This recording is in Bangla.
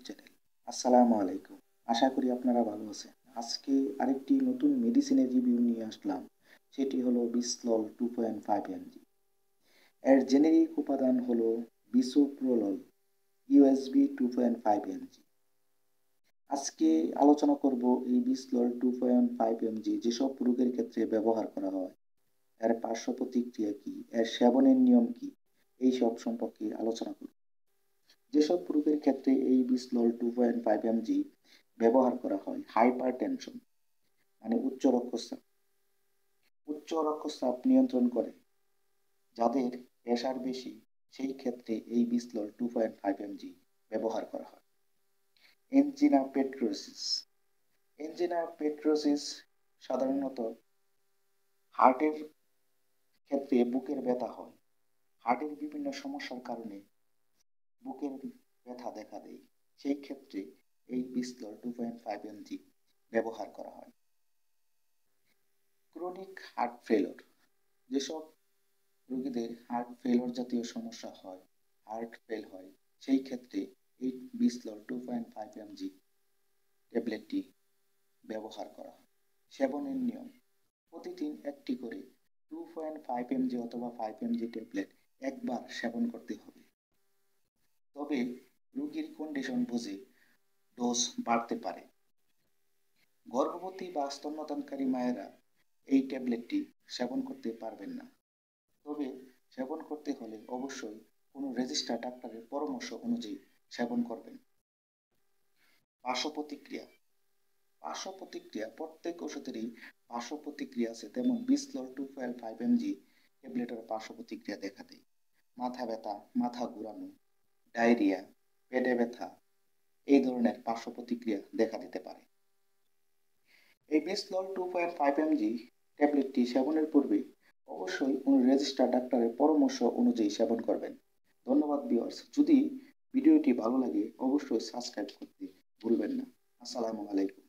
YouTube channel. আসসালামু আলাইকুম। আশা করি আপনারা ভালো আছেন। আজকে আরেকটি নতুন মেডিসিনের রিভিউ নিয়ে আসলাম। সেটি হলো বিসলল 2.5 এমজি। এর জেনেরিক উপাদান হলো বিসোপ্রোলল ইউএসবি 2.5 এমজি। আজকে আলোচনা করব এই বিসলল 2.5 এমজি যেসব রোগের ক্ষেত্রে ব্যবহার করা হয়, এর পার্শ্ব প্রতিক্রিয়া কি, এর সেবনের নিয়ম কি, এই সব সম্পর্কে আলোচনা করব। যেসব রোগের ক্ষেত্রে এই বিসলল 2.5 এমজি ব্যবহার করা হয়: হাইপার টেনশন মানে উচ্চ রক্তচাপ নিয়ন্ত্রণ করে যাদের প্রেশার বেশি, সেই ক্ষেত্রে এই বিসলল 2.5 এমজি ব্যবহার করা হয়। এনজিনা পেট্রোসিস সাধারণত হার্টের ক্ষেত্রে বুকের ব্যথা হয়। হার্টের বিভিন্ন সমস্যার কারণে বুকের ব্যথা দেখা দেয়, সেই ক্ষেত্রে এই বিসলল 2.5 এমজি ব্যবহার করা হয়। ক্রনিক হার্ট ফেলোর, যেসব রোগীদের হার্ট ফেলোর জাতীয় সমস্যা হয়, হার্ট ফেল হয়, সেই ক্ষেত্রে এই বিসলল 2.5 এমজি ট্যাবলেটটি ব্যবহার করা হয়। সেবনের নিয়ম: প্রতিদিন একটি করে 2.5 এমজি অথবা 5 এমজি ট্যাবলেট একবার সেবন করতে হবে। তবে রোগীর কন্ডিশন বুঝে ডোজ বাড়তে পারে। গর্ভবতী বা স্তন্যদানকারী মায়েরা এই ট্যাবলেটটি সেবন করতে পারবেন না। তবে সেবন করতে হলে অবশ্যই কোনো রেজিস্টার্ড ডাক্তারের পরামর্শ অনুযায়ী সেবন করবেন। পার্শ্ব প্রতিক্রিয়া প্রত্যেক ওষুধেরই পার্শ্ব প্রতিক্রিয়া আছে, তেমন বিসলল 2.5 এমজি ট্যাবলেটের পার্শ্ব প্রতিক্রিয়া দেখা দেয়: মাথা ব্যথা, মাথা ঘুরানো, ডায়রিয়া, পেটে ব্যথা, এই ধরনের পার্শ্ব প্রতিক্রিয়া দেখা দিতে পারে। এই বিসলল 2.5 এমজি ট্যাবলেটটি সেবনের পূর্বে অবশ্যই কোনো রেজিস্টার্ড ডাক্তারের পরামর্শ অনুযায়ী সেবন করবেন। ধন্যবাদ ভিউয়ার্স। যদি ভিডিওটি ভালো লাগে অবশ্যই সাবস্ক্রাইব করতে ভুলবেন না। আসসালামু আলাইকুম।